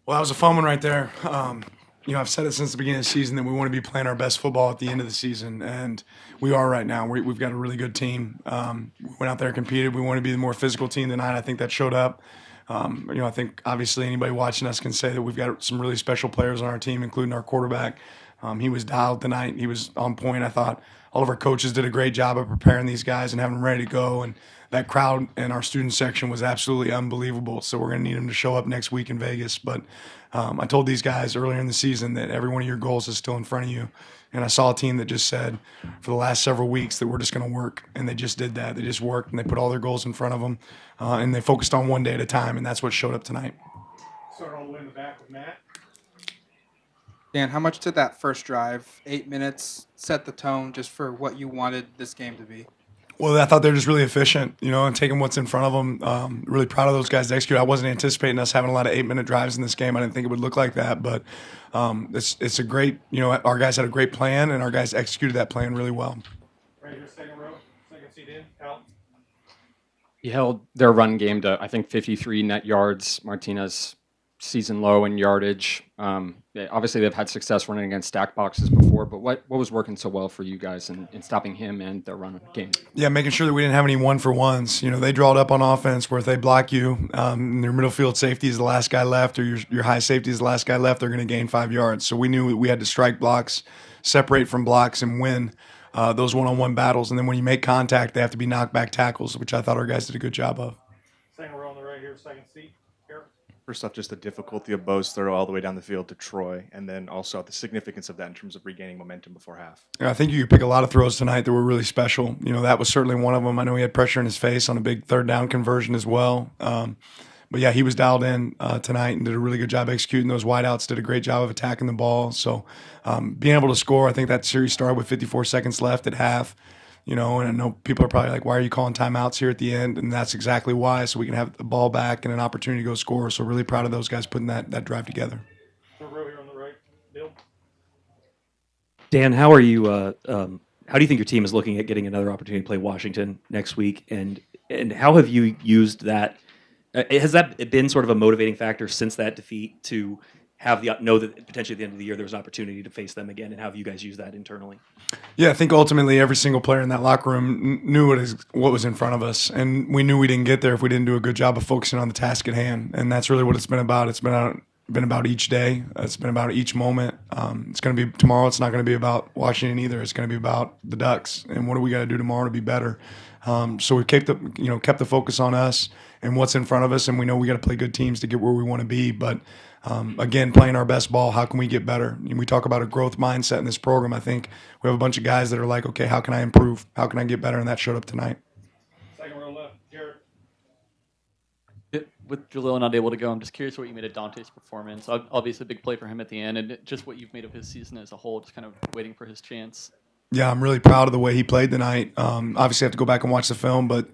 Well, that was a fun one right there. I've said it since the beginning of the season that we want to be playing our best football at the end of the season, and we are right now. We've got a really good team. We went out there and competed. We want to be the more physical team tonight. I think that showed up. I think obviously anybody watching us can say that we've got some really special players on our team, including our quarterback. He was dialed tonight. He was on point. I thought all of our coaches did a great job of preparing these guys and having them ready to go. And that crowd in our student section was absolutely unbelievable. So we're going to need them to show up next week in Vegas. But I told these guys earlier in the season that every one of your goals is still in front of you. And I saw a team that just said for the last several weeks that we're just going to work. And they just did that. They just worked and they put all their goals in front of them. And they focused on one day at a time. And that's what showed up tonight. Start all the way in the back with Matt. Dan, how much did that first drive, 8 minutes, set the tone just for what you wanted this game to be? Well, I thought they were just really efficient, and taking what's in front of them. Really proud of those guys to execute. I wasn't anticipating us having a lot of 8-minute drives in this game. I didn't think it would look like that, but it's a great, our guys had a great plan, and our guys executed that plan really well. Right here, second row, second seat in, Al. He held their run game to, I think, 53 net yards. Martinez season low in yardage. Obviously, they've had success running against stack boxes before, but what was working so well for you guys in stopping him and their run game? Yeah, making sure that we didn't have any one-for-ones. They drawed up on offense where if they block you, their middle field safety is the last guy left or your high safety is the last guy left, they're going to gain 5 yards. So we knew we had to strike blocks, separate from blocks, and win those one-on-one battles. And then when you make contact, they have to be knockback tackles, which I thought our guys did a good job of. Second row on the right here, second seat. First off, just the difficulty of Bo's throw all the way down the field to Troy, and then also the significance of that in terms of regaining momentum before half. Yeah, I think you could pick a lot of throws tonight that were really special. That was certainly one of them. I know he had pressure in his face on a big third down conversion as well. But yeah, he was dialed in tonight and did a really good job executing those wideouts, did a great job of attacking the ball. So being able to score, I think that series started with 54 seconds left at half. And I know people are probably like, why are you calling timeouts here at the end? And that's exactly why, so we can have the ball back and an opportunity to go score. So really proud of those guys putting that drive together. Third row here on the right, Bill. Dan, how are you? How do you think your team is looking at getting another opportunity to play Washington next week? And how have you used that? Has that been sort of a motivating factor since that defeat to have know that potentially at the end of the year there's an opportunity to face them again, and how have you guys used that internally? Yeah, I think ultimately every single player in that locker room knew what was in front of us, and we knew we didn't get there if we didn't do a good job of focusing on the task at hand, and that's really what it's been about. It's been about each day. It's been about each moment. It's going to be tomorrow. It's not going to be about Washington either. It's going to be about the Ducks and what do we got to do tomorrow to be better. So we've kept the focus on us and what's in front of us, and we know we got to play good teams to get where we want to be, but. Again, playing our best ball, how can we get better? We talk about a growth mindset in this program. I think we have a bunch of guys that are like, okay, how can I improve? How can I get better? And that showed up tonight. Second row left, Garrett. With Jalil not able to go, I'm just curious what you made of Dante's performance. Obviously, a big play for him at the end, and just what you've made of his season as a whole, just kind of waiting for his chance. Yeah, I'm really proud of the way he played tonight. Obviously, I have to go back and watch the film, but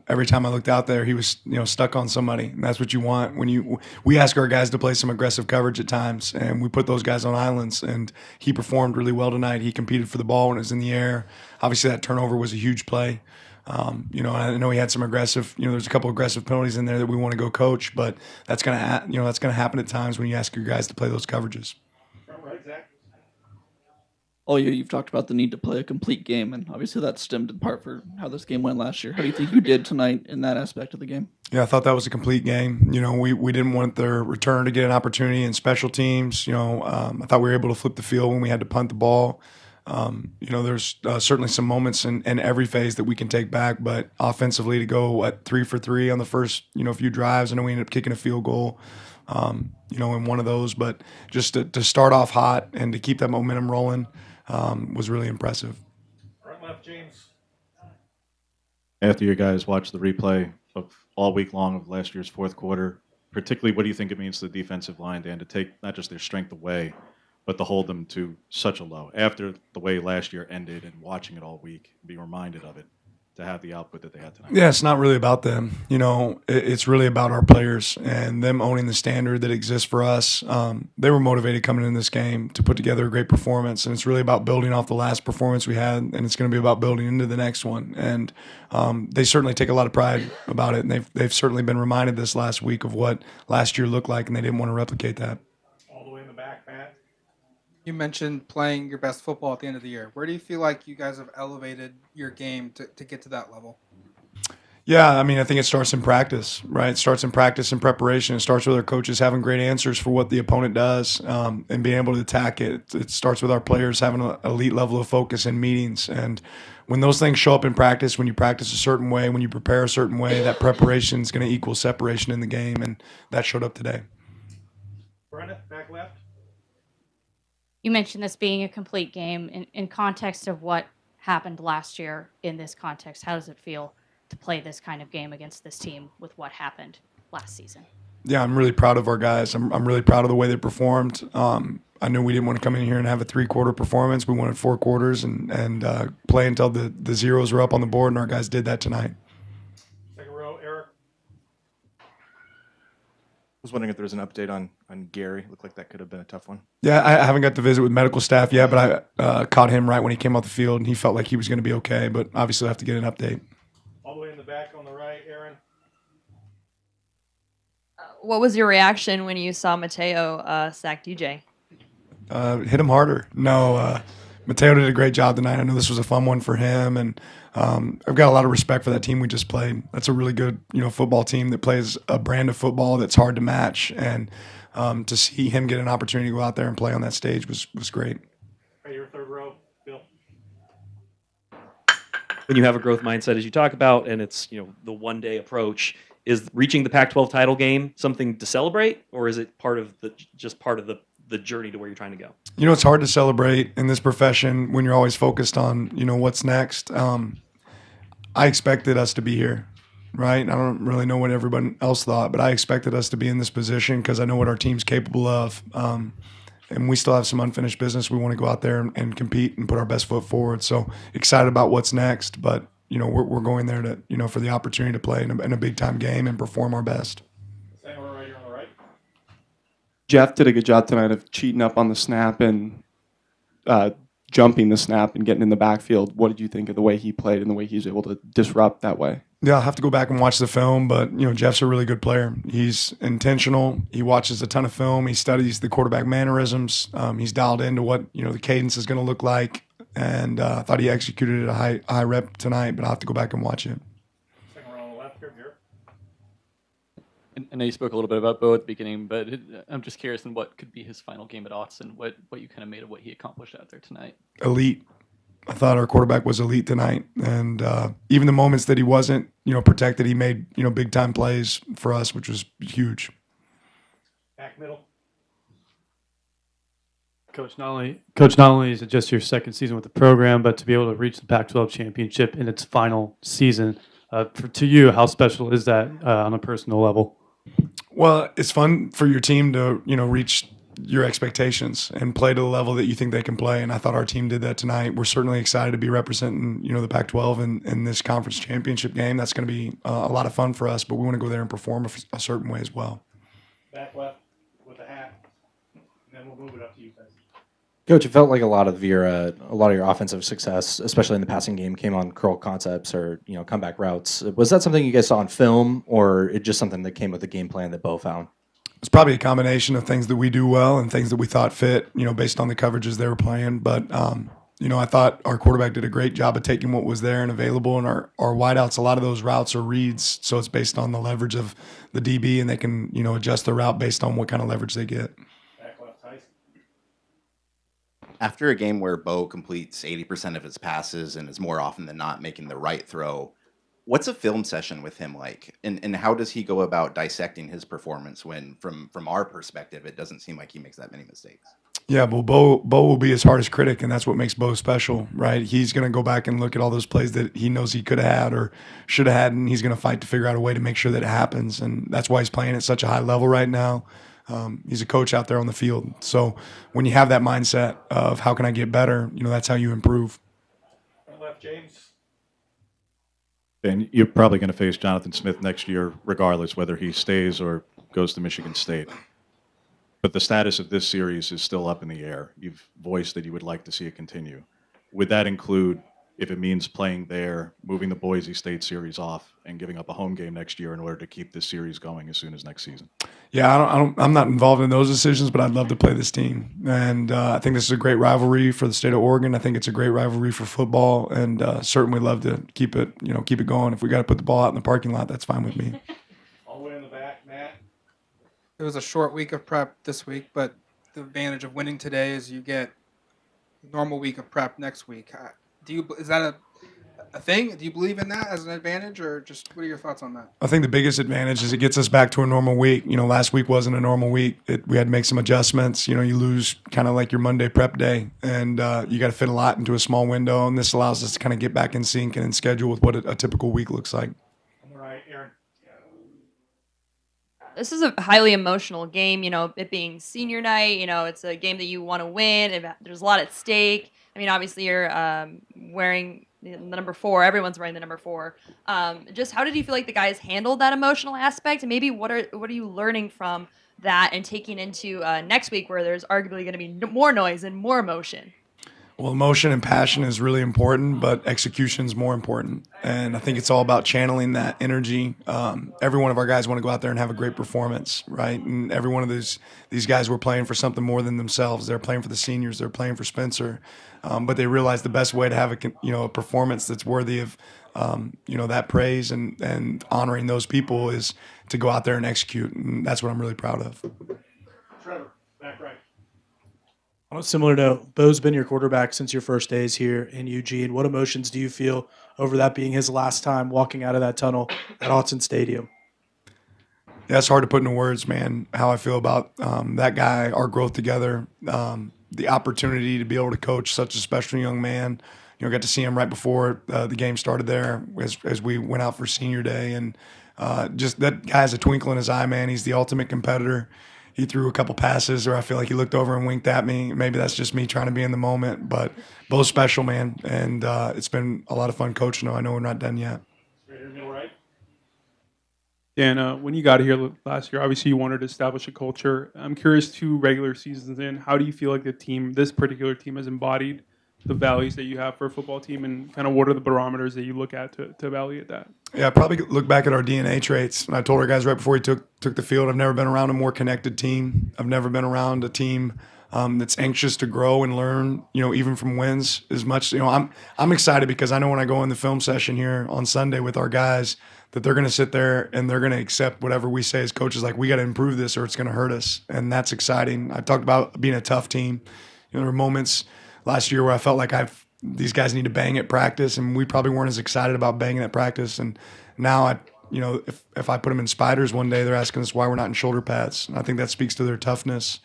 every time I looked out there, he was stuck on somebody, and that's what you want when we ask our guys to play some aggressive coverage at times, and we put those guys on islands. And he performed really well tonight. He competed for the ball when it was in the air. Obviously, that turnover was a huge play. I know he had some aggressive. There's a couple aggressive penalties in there that we want to go coach, but that's gonna happen at times when you ask your guys to play those coverages. Right, Zach. All year you've talked about the need to play a complete game, and obviously that stemmed in part for how this game went last year. How do you think you did tonight in that aspect of the game? Yeah, I thought that was a complete game. We didn't want their return to get an opportunity in special teams. I thought we were able to flip the field when we had to punt the ball. There's certainly some moments in every phase that we can take back, but offensively to go 3 for 3 on the first few drives. I know we ended up kicking a field goal. In one of those, but just to start off hot and to keep that momentum rolling was really impressive. Right left, James. After you guys watched the replay of all week long of last year's fourth quarter, particularly what do you think it means to the defensive line, Dan, to take not just their strength away, but to hold them to such a low? After the way last year ended and watching it all week, be reminded of it, to have the output that they had tonight? Yeah, it's not really about them. It's really about our players and them owning the standard that exists for us. They were motivated coming in this game to put together a great performance, and it's really about building off the last performance we had, and it's going to be about building into the next one. And they certainly take a lot of pride about it, and they've certainly been reminded this last week of what last year looked like, and they didn't want to replicate that. All the way in the back, Matt. You mentioned playing your best football at the end of the year. Where do you feel like you guys have elevated your game to get to that level? Yeah, I mean, I think it starts in practice, right? It starts in practice and preparation. It starts with our coaches having great answers for what the opponent does and being able to attack it. It starts with our players having an elite level of focus in meetings. And when those things show up in practice, when you practice a certain way, when you prepare a certain way, that preparation is going to equal separation in the game, and that showed up today. Brenna, back left. You mentioned this being a complete game. In context of what happened last year in this context, how does it feel to play this kind of game against this team with what happened last season? Yeah, I'm really proud of our guys. I'm really proud of the way they performed. I knew we didn't want to come in here and have a 3-quarter performance. We wanted 4 quarters and play until the zeros were up on the board, and our guys did that tonight. Second row, Eric. I was wondering if there was an update on Gary. Looked like that could have been a tough one. Yeah, I haven't got to visit with medical staff yet, but I caught him right when he came off the field, and he felt like he was going to be okay, but obviously I have to get an update. All the way in the back on the right, Aaron. What was your reaction when you saw Mateo sack DJ? Hit him harder. No, Mateo did a great job tonight. I know this was a fun one for him, and I've got a lot of respect for that team we just played. That's a really good, football team that plays a brand of football that's hard to match, and to see him get an opportunity to go out there and play on that stage was great. Right, your third row, Bill. When you have a growth mindset, as you talk about, and it's the one-day approach, is reaching the Pac-12 title game something to celebrate, or is it part of the journey to where you're trying to go? It's hard to celebrate in this profession when you're always focused on what's next. I expected us to be here, right? I don't really know what everyone else thought, but I expected us to be in this position because I know what our team's capable of. And we still have some unfinished business. We want to go out there and compete and put our best foot forward. So excited about what's next, but we're going there to for the opportunity to play in a big time game and perform our best. Second row right here on the right. Jeff did a good job tonight of cheating up on the snap and jumping the snap and getting in the backfield. What did you think of the way he played and the way he was able to disrupt that way? Yeah, I'll have to go back and watch the film, but Jeff's a really good player. He's intentional. He watches a ton of film. He studies the quarterback mannerisms. He's dialed into what the cadence is going to look like, and I thought he executed at a high rep tonight. But I'll have to go back and watch it. Second row on the left here, Garrett. I know you spoke a little bit about Bo at the beginning, but I'm just curious on what could be his final game at Autzen, what you kind of made of what he accomplished out there tonight. Elite. I thought our quarterback was elite tonight, and even the moments that he wasn't, protected, he made big time plays for us, which was huge. Back middle. Coach, not only is it just your second season with the program, but to be able to reach the Pac-12 championship in its final season, to you, how special is that on a personal level? Well, it's fun for your team to reach your expectations and play to the level that you think they can play. And I thought our team did that tonight. We're certainly excited to be representing, the Pac-12 in this conference championship game. That's going to be a lot of fun for us, but we want to go there and perform a certain way as well. Back left with a hat. And then we'll move it up to you guys. Coach, it felt like a lot of your offensive success, especially in the passing game, came on curl concepts or comeback routes. Was that something you guys saw on film, or it just something that came with the game plan that Bo found? It's probably a combination of things that we do well and things that we thought fit, based on the coverages they were playing. But, I thought our quarterback did a great job of taking what was there and available. And our wideouts, a lot of those routes are reads. So it's based on the leverage of the DB, and they can, adjust the route based on what kind of leverage they get. Back left, Tyson. After a game where Bo completes 80% of his passes and is more often than not making the right throw, what's a film session with him like? And how does he go about dissecting his performance when, from our perspective, it doesn't seem like he makes that many mistakes? Yeah, well, Bo will be his hardest critic, and that's what makes Bo special, right? He's going to go back and look at all those plays that he knows he could have had or should have had, and he's going to fight to figure out a way to make sure that it happens. And that's why he's playing at such a high level right now. He's a coach out there on the field. So when you have that mindset of how can I get better, that's how you improve. Front left, James. Dan, you're probably going to face Jonathan Smith next year, regardless whether he stays or goes to Michigan State. But the status of this series is still up in the air. You've voiced that you would like to see it continue. Would that include, if it means playing there, moving the Boise State series off and giving up a home game next year in order to keep this series going as soon as next season? Yeah, I'm not involved in those decisions, but I'd love to play this team. And I think this is a great rivalry for the state of Oregon. I think it's a great rivalry for football, and certainly love to keep it going. If we got to put the ball out in the parking lot, that's fine with me. All the way in the back, Matt. It was a short week of prep this week, but the advantage of winning today is you get a normal week of prep next week. Is that a thing? Do you believe in that as an advantage, or just what are your thoughts on that? I think the biggest advantage is it gets us back to a normal week. Last week wasn't a normal week. We had to make some adjustments. You lose kind of like your Monday prep day, and you got to fit a lot into a small window, and this allows us to kind of get back in sync and in schedule with what a typical week looks like. On the right, Aaron. This is a highly emotional game, it being senior night, it's a game that you want to win. There's a lot at stake. I mean, obviously you're wearing the number 4. Everyone's wearing the number 4. Just how did you feel like the guys handled that emotional aspect? And maybe what are you learning from that and taking into next week where there's arguably going to be more noise and more emotion? Well, emotion and passion is really important, but execution is more important. And I think it's all about channeling that energy. Every one of our guys want to go out there and have a great performance, right? And every one of these guys were playing for something more than themselves. They're playing for the seniors. They're playing for Spencer. But they realize the best way to have a performance that's worthy of that praise and honoring those people is to go out there and execute. And that's what I'm really proud of. Trevor, back right. On a similar note, Bo's been your quarterback since your first days here in Eugene. What emotions do you feel over that being his last time walking out of that tunnel at Autzen Stadium? Yeah, it's hard to put into words, man, how I feel about that guy, our growth together, the opportunity to be able to coach such a special young man. Got to see him right before the game started there as we went out for senior day. And just that guy has a twinkle in his eye, man. He's the ultimate competitor. He threw a couple passes, or I feel like he looked over and winked at me. Maybe that's just me trying to be in the moment, but Bo's special, man. And it's been a lot of fun coaching him. I know we're not done yet. Right here, middle right. Dan, when you got here last year, obviously you wanted to establish a culture. I'm curious, 2 regular seasons in, how do you feel like this particular team has embodied the values that you have for a football team, and kind of what are the barometers that you look at to evaluate that? Yeah, probably look back at our DNA traits. And I told our guys right before we took the field, I've never been around a more connected team. I've never been around a team that's anxious to grow and learn, even from wins as much. I'm excited because I know when I go in the film session here on Sunday with our guys that they're going to sit there and they're going to accept whatever we say as coaches, like we got to improve this or it's going to hurt us. And that's exciting. I talked about being a tough team. There were moments last year where I felt like these guys need to bang at practice, and we probably weren't as excited about banging at practice. And now if I put them in spiders one day, they're asking us why we're not in shoulder pads. And I think that speaks to their toughness.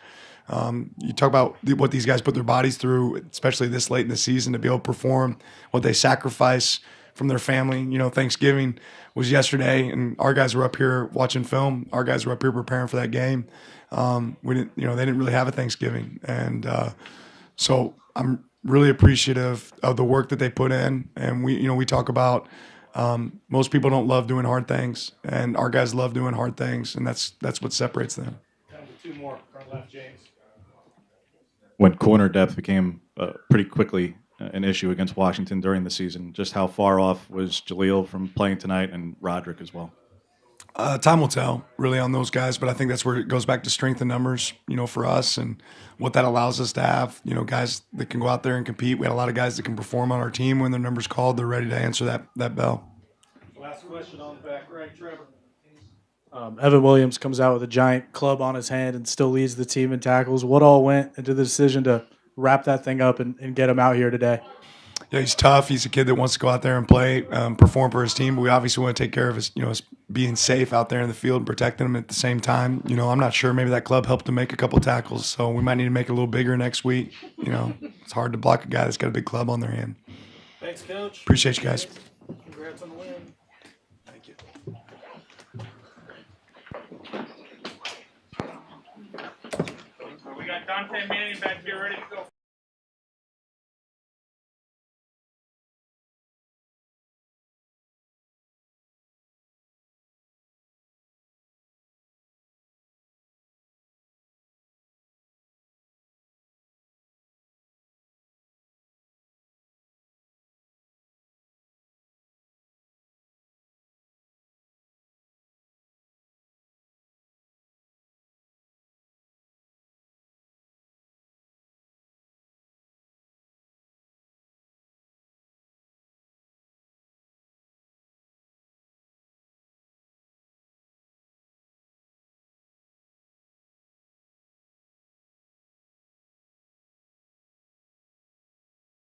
You talk about what these guys put their bodies through, especially this late in the season, to be able to perform what they sacrifice from their family. Thanksgiving was yesterday, and our guys were up here watching film. Our guys were up here preparing for that game. They didn't really have a Thanksgiving, and so I'm really appreciative of the work that they put in. And we talk about most people don't love doing hard things, and our guys love doing hard things, and that's what separates them. Down to 2 more. Front left, James. When corner depth became pretty quickly an issue against Washington during the season, just how far off was Jaleel from playing tonight, and Roderick as well? Time will tell, really, on those guys, but I think that's where it goes back to strength in numbers, for us and what that allows us to have, guys that can go out there and compete. We had a lot of guys that can perform on our team. When their number's called, they're ready to answer that bell. Last question on the back right, Trevor. Evan Williams comes out with a giant club on his hand and still leads the team in tackles. What all went into the decision to wrap that thing up and get him out here today? Yeah, he's tough. He's a kid that wants to go out there and play, perform for his team. But we obviously want to take care of his being safe out there in the field and protecting him at the same time. I'm not sure. Maybe that club helped him make a couple tackles, so we might need to make it a little bigger next week. It's hard to block a guy that's got a big club on their hand. Thanks, Coach. Appreciate you guys. Congrats on the win. Thank you. We got Dante Manning back here ready to go.